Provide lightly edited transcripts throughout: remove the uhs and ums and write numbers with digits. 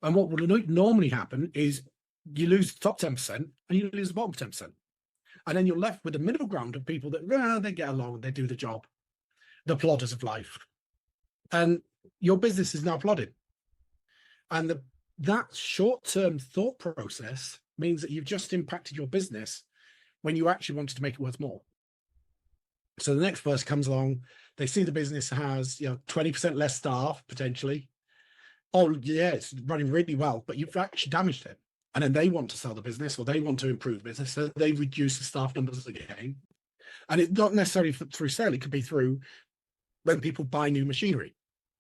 And what will normally happen is you lose the top 10% and you lose the bottom 10%. And then you're left with the middle ground of people that, well, they get along, they do the job, the plodders of life. And your business is now plodding. And that short-term thought process means that you've just impacted your business when you actually wanted to make it worth more. So the next person comes along, they see the business has 20% less staff potentially. Oh yeah, it's running really well, but you've actually damaged it. And then they want to sell the business or they want to improve business. So they reduce the staff numbers again. And it's not necessarily through sale. It could be through when people buy new machinery.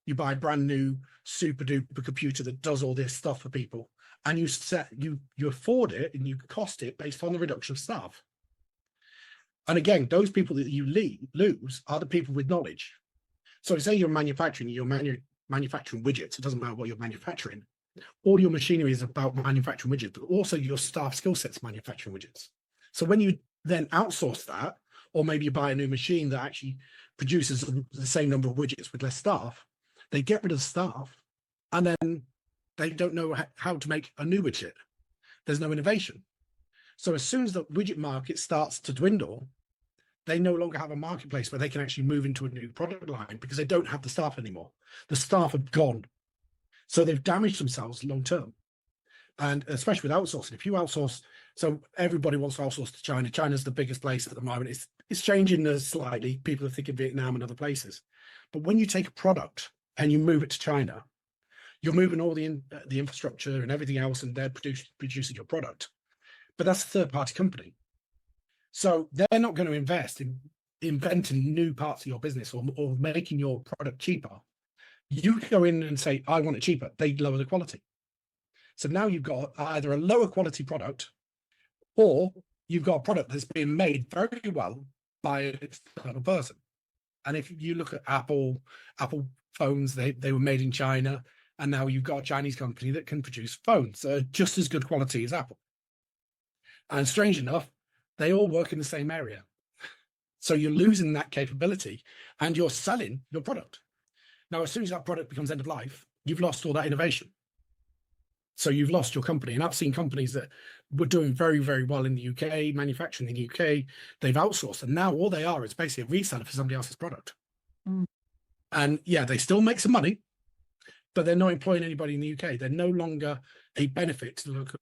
You buy a brand new super duper computer that does all this stuff for people. And you afford it and you cost it based on the reduction of staff. And again, those people that you lose are the people with knowledge. So say you're manufacturing widgets. It doesn't matter what you're manufacturing. All your machinery is about manufacturing widgets, but also your staff skill sets manufacturing widgets. So when you then outsource that, or maybe you buy a new machine that actually produces the same number of widgets with less staff, they get rid of the staff and then they don't know how to make a new widget. There's no innovation. So as soon as the widget market starts to dwindle, they no longer have a marketplace where they can actually move into a new product line because they don't have the staff anymore. The staff have gone. So they've damaged themselves long term. And especially with outsourcing, if you outsource, so everybody wants to outsource to China. China's the biggest place at the moment. It's changing slightly. People are thinking Vietnam and other places. But when you take a product and you move it to China, you're moving all the infrastructure and everything else, and they're producing your product. But that's a third-party company. So they're not going to invest in inventing new parts of your business or making your product cheaper. You go in and say, I want it cheaper. They lower the quality. So now you've got either a lower quality product or you've got a product that's being made very well by an external person. And if you look at Apple phones, they were made in China, and now you've got a Chinese company that can produce phones that are just as good quality as Apple. And strange enough, they all work in the same area. So you're losing that capability and you're selling your product. Now, as soon as that product becomes end of life, you've lost all that innovation. So you've lost your company. And I've seen companies that were doing very, very well in the UK, manufacturing in the UK, they've outsourced. And now all they are is basically a reseller for somebody else's product. Mm. And yeah, they still make some money, but they're not employing anybody in the UK. They're no longer a benefit to the local